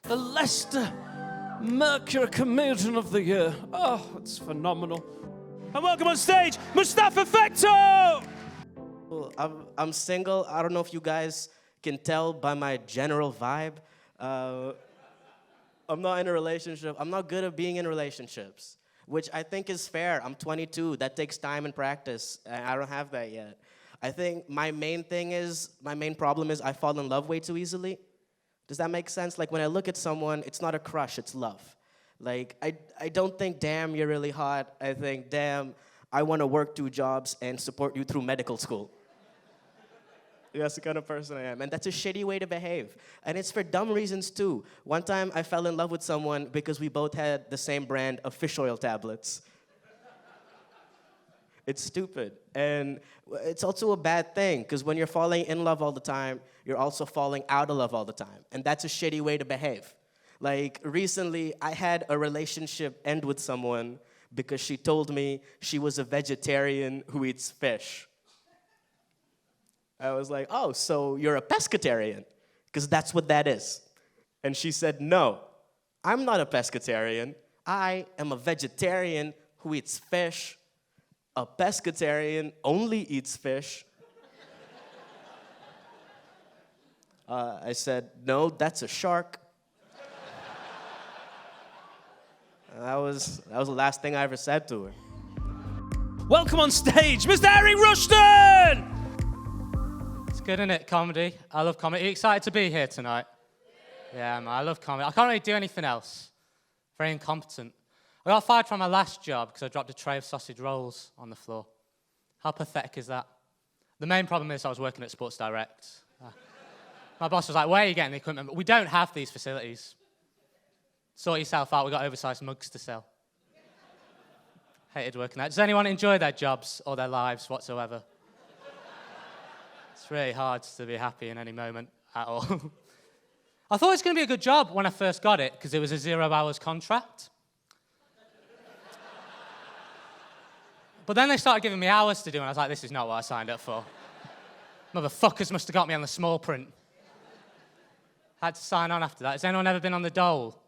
the Leicester Mercury Comedian of the Year. Oh, it's phenomenal. And welcome on stage, Mustafa Fecto! I'm single. I don't know if you guys can tell by my general vibe. I'm not in a relationship. I'm not good at being in relationships, which I think is fair. I'm 22. That takes time and practice. And I don't have that yet. I think my main problem is I fall in love way too easily. Does that make sense? Like when I look at someone, it's not a crush, it's love. Like I don't think, damn, you're really hot. I think, damn, I want to work 2 jobs and support you through medical school. That's the kind of person I am. And that's a shitty way to behave. And it's for dumb reasons, too. One time, I fell in love with someone because we both had the same brand of fish oil tablets. It's stupid. And it's also a bad thing, because when you're falling in love all the time, you're also falling out of love all the time. And that's a shitty way to behave. Like, recently, I had a relationship end with someone because she told me she was a vegetarian who eats fish. I was like, oh, so you're a pescatarian? Because that's what that is. And she said, no, I'm not a pescatarian. I am a vegetarian who eats fish. A pescatarian only eats fish. I said, no, that's a shark. That was the last thing I ever said to her. Welcome on stage, Mr. Harry Rushton! It's good, isn't it, comedy? I love comedy. Are you excited to be here tonight? Yeah, man, I love comedy. I can't really do anything else. Very incompetent. I got fired from my last job because I dropped a tray of sausage rolls on the floor. How pathetic is that? The main problem is I was working at Sports Direct. My boss was like, where are you getting the equipment? We don't have these facilities. Sort yourself out, we've got oversized mugs to sell. Hated working there. Does anyone enjoy their jobs or their lives whatsoever? It's really hard to be happy in any moment at all. I thought it was going to be a good job when I first got it because it was a 0 hours contract. But then they started giving me hours to do, and I was like, this is not what I signed up for. Motherfuckers must have got me on the small print. Had to sign on after that. Has anyone ever been on the dole?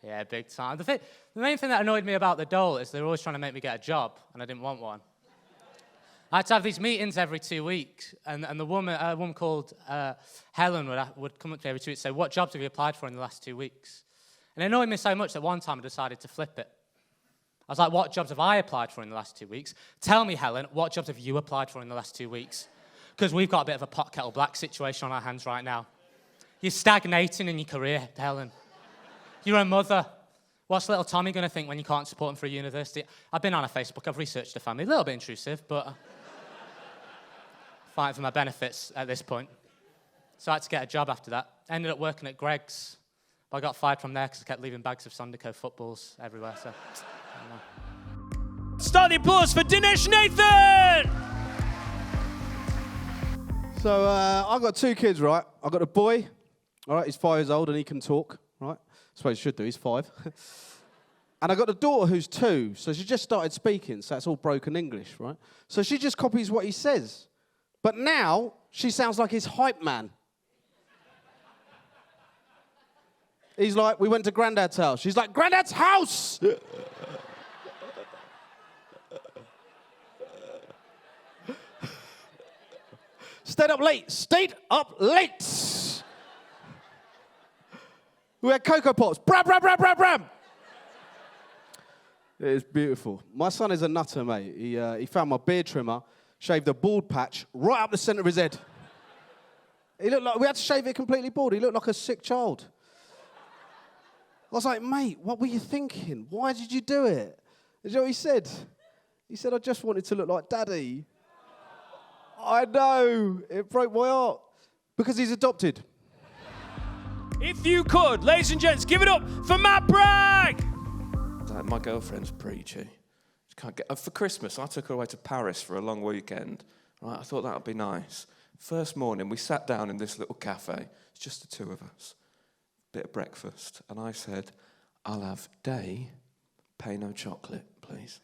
Yeah, big time. The main thing that annoyed me about the dole is they were always trying to make me get a job, and I didn't want one. I had to have these meetings every 2 weeks, and a woman called Helen would come up to me every 2 weeks and say, what jobs have you applied for in the last 2 weeks? And it annoyed me so much that one time I decided to flip it. I was like, what jobs have I applied for in the last 2 weeks? Tell me, Helen, what jobs have you applied for in the last 2 weeks? Because we've got a bit of a pot kettle black situation on our hands right now. You're stagnating in your career, Helen. You're a mother. What's little Tommy going to think when you can't support him for a university? I've been on a Facebook. I've researched the family. A little bit intrusive, but fighting for my benefits at this point. So I had to get a job after that. Ended up working at Gregg's. But I got fired from there because I kept leaving bags of Sondico footballs everywhere. So, Start the applause for Dinesh Nathan! So I've got 2 kids, right? I've got a boy, all right, he's 5 years old and he can talk, right? I suppose he should do, he's 5. And I got a daughter who's 2, so she just started speaking, so it's all broken English, right? So she just copies what he says. But now she sounds like his hype man. He's like, we went to Grandad's house. She's like, Grandad's house! Stayed up late. Stayed up late. We had Cocoa Pops. Bram, bram, bram, bram, bram. It is beautiful. My son is a nutter, mate. He found my beard trimmer, shaved a bald patch right up the centre of his head. He looked like, we had to shave it completely bald. He looked like a sick child. I was like, mate, what were you thinking? Why did you do it? You know what he said? He said, I just wanted to look like Daddy. I know. It broke my heart. Because he's adopted. If you could, ladies and gents, give it up for Matt Bragg! My girlfriend's preachy. She can't get. For Christmas, I took her away to Paris for a long weekend. Right, I thought that would be nice. First morning, we sat down in this little cafe. It's just the 2 of us. Bit of breakfast. And I said, I'll have day, pay no chocolate, please.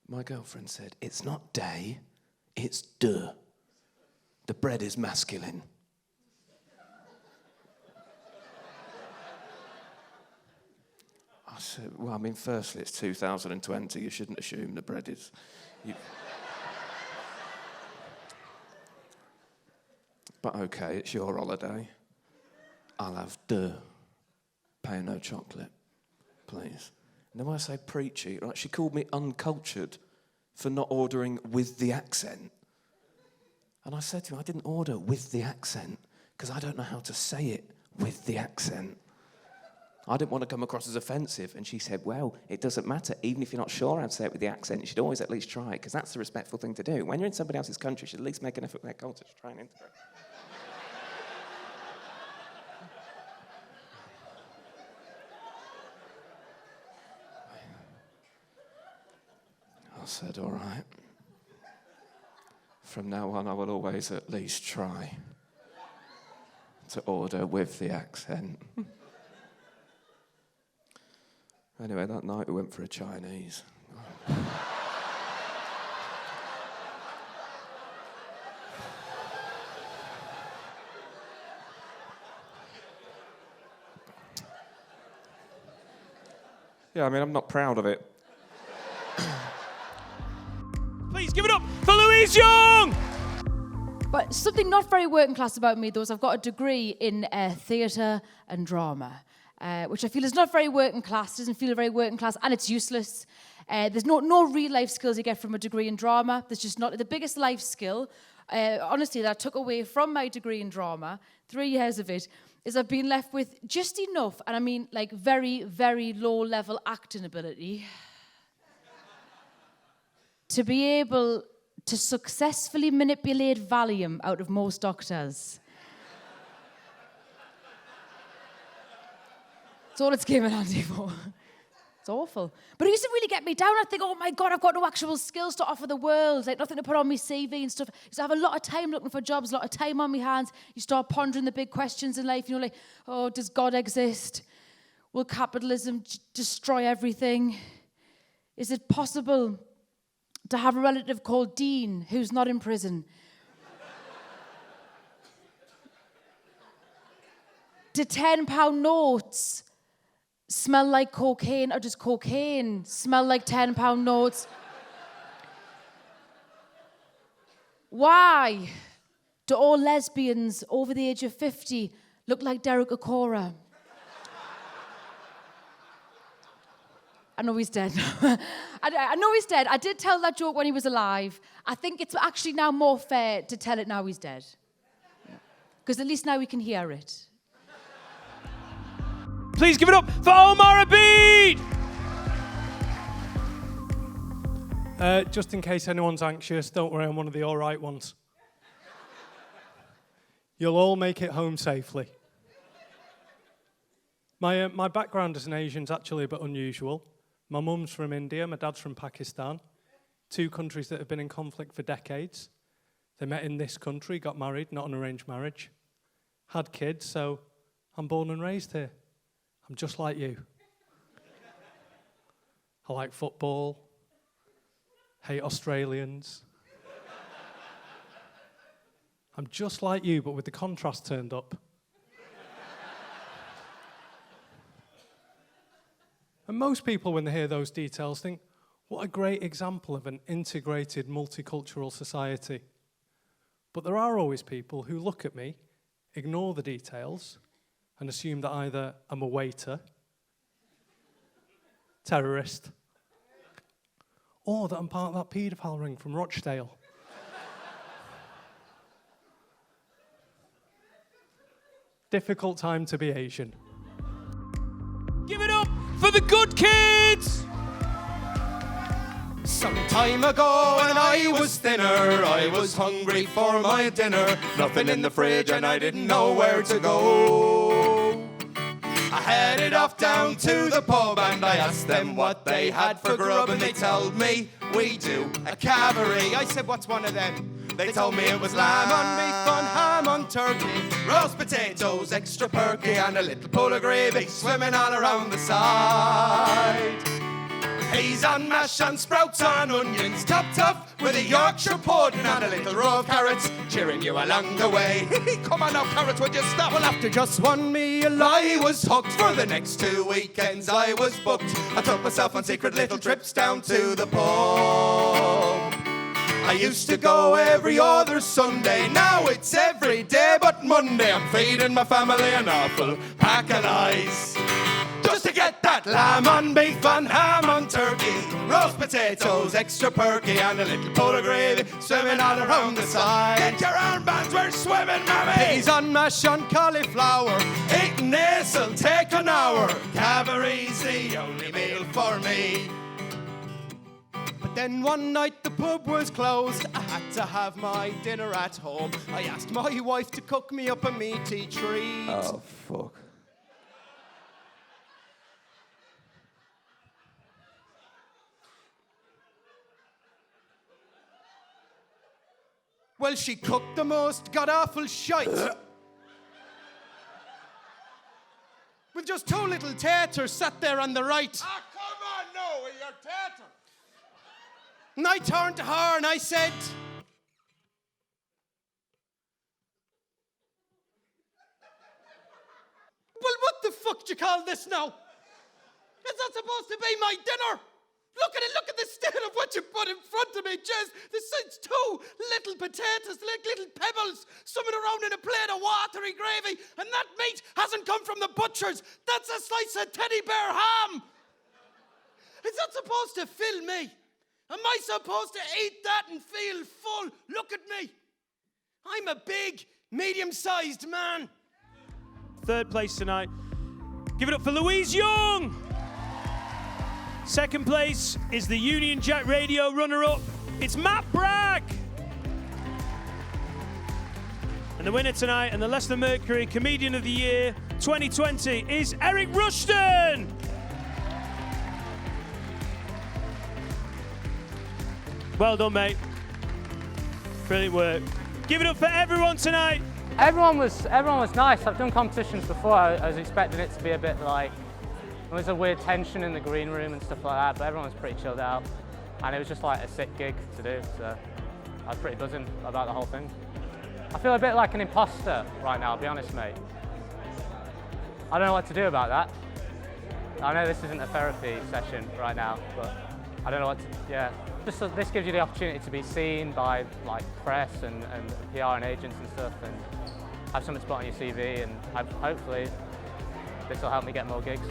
My girlfriend said, it's not day, it's de. The bread is masculine. said, well, I mean, firstly, it's 2020. You shouldn't assume the bread is... But okay, it's your holiday. I'll have pay no chocolate, please. And then when I say preachy, right, she called me uncultured for not ordering with the accent. And I said to her, I didn't order with the accent because I don't know how to say it with the accent. I didn't want to come across as offensive. And she said, well, it doesn't matter. Even if you're not sure how to say it with the accent, you should always at least try it because that's the respectful thing to do. When you're in somebody else's country, you should at least make an effort with their culture to try and integrate. I said, all right. From now on, I will always at least try to order with the accent. Anyway, that night we went for a Chinese. Yeah, I mean, I'm not proud of it. Please give it up for Louise Young! But something not very working class about me, though, is I've got a degree in theatre and drama, which I feel is not very working class, doesn't feel very working class, and it's useless. There's no real life skills you get from a degree in drama. There's just not the biggest life skill, honestly, that I took away from my degree in drama, 3 years of it, is I've been left with just enough, and I mean like very, very low level acting ability, to be able to successfully manipulate Valium out of most doctors. That's all it's came in handy for. It's awful. But it used to really get me down. I'd think, oh my God, I've got no actual skills to offer the world, like nothing to put on my CV and stuff. I used to have a lot of time looking for jobs, a lot of time on my hands. You start pondering the big questions in life, you know, like, oh, does God exist? Will capitalism destroy everything? Is it possible to have a relative called Dean who's not in prison? Do £10 notes smell like cocaine, or does cocaine smell like £10 notes? Why do all lesbians over the age of 50 look like Derek Okora? I know he's dead. I know he's dead. I did tell that joke when he was alive. I think it's actually now more fair to tell it now he's dead. Because at least now we can hear it. Please give it up for Omar Abid! Just in case anyone's anxious, don't worry, I'm one of the all right ones. You'll all make it home safely. My background as an Asian is actually a bit unusual. My mum's from India, my dad's from Pakistan, 2 countries that have been in conflict for decades. They met in this country, got married, not an arranged marriage, had kids, so I'm born and raised here. I'm just like you. I like football, hate Australians. I'm just like you, but with the contrast turned up. And most people, when they hear those details, think, what a great example of an integrated, multicultural society. But there are always people who look at me, ignore the details, and assume that either I'm a waiter, terrorist, or that I'm part of that paedophile ring from Rochdale. Difficult time to be Asian. Give it up for the good kids! Some time ago when I was thinner, I was hungry for my dinner. Nothing in the fridge and I didn't know where to go. I headed off down to the pub and I asked them what they had for grub, and they told me, we do a cabaret. I said, what's one of them? They told me it was lamb on beef on ham on turkey, roast potatoes extra perky, and a little pool of gravy swimming all around the side. Peas on mash and sprouts on onions, top tough with a Yorkshire pudding and a little row of carrots, cheering you along the way. Come on now, carrots, would you stop? Well, after just one meal, I was hooked. For the next 2 weekends, I was booked. I took myself on secret little trips down to the pub. I used to go every other Sunday, now it's every day but Monday. I'm feeding my family an awful pack of lies, just to get that lamb on beef and ham on turkey, roast potatoes, extra perky, and a little pot of gravy swimming all around the side. Get your armbands, we're swimming, mammy! Peas on mash on cauliflower, eating this'll take an hour. Cabaret's the only meal for me. But then one night the pub was closed, I had to have my dinner at home. I asked my wife to cook me up a meaty treat. Oh, fuck. Well, she cooked the most god-awful shite. With just 2 little taters sat there on the right. Ah, come on, no, with your tater. And I turned to her and I said, well, what the fuck do you call this now? It's not supposed to be my dinner. Look at it, look at the state of what you put in front of me, Jez. There's 2 little potatoes, like little pebbles, swimming around in a plate of watery gravy, and that meat hasn't come from the butcher's. That's a slice of teddy bear ham. It's not supposed to fill me. Am I supposed to eat that and feel full? Look at me. I'm a big, medium-sized man. Third place tonight. Give it up for Louise Young. Second place is the Union Jack Radio runner-up. It's Matt Bragg. And the winner tonight and the Leicester Mercury Comedian of the Year 2020 is Eric Rushton. Well done, mate. Brilliant work. Give it up for everyone tonight. Everyone was nice. I've done competitions before. I was expecting it to be a bit like, there was a weird tension in the green room and stuff like that, but everyone was pretty chilled out. And it was just like a sick gig to do, so I was pretty buzzing about the whole thing. I feel a bit like an imposter right now, I'll be honest, mate. I don't know what to do about that. I know this isn't a therapy session right now, but I don't know what to, yeah. Just so this gives you the opportunity to be seen by like press and PR and agents and stuff, and have something to put on your CV, and hopefully this will help me get more gigs.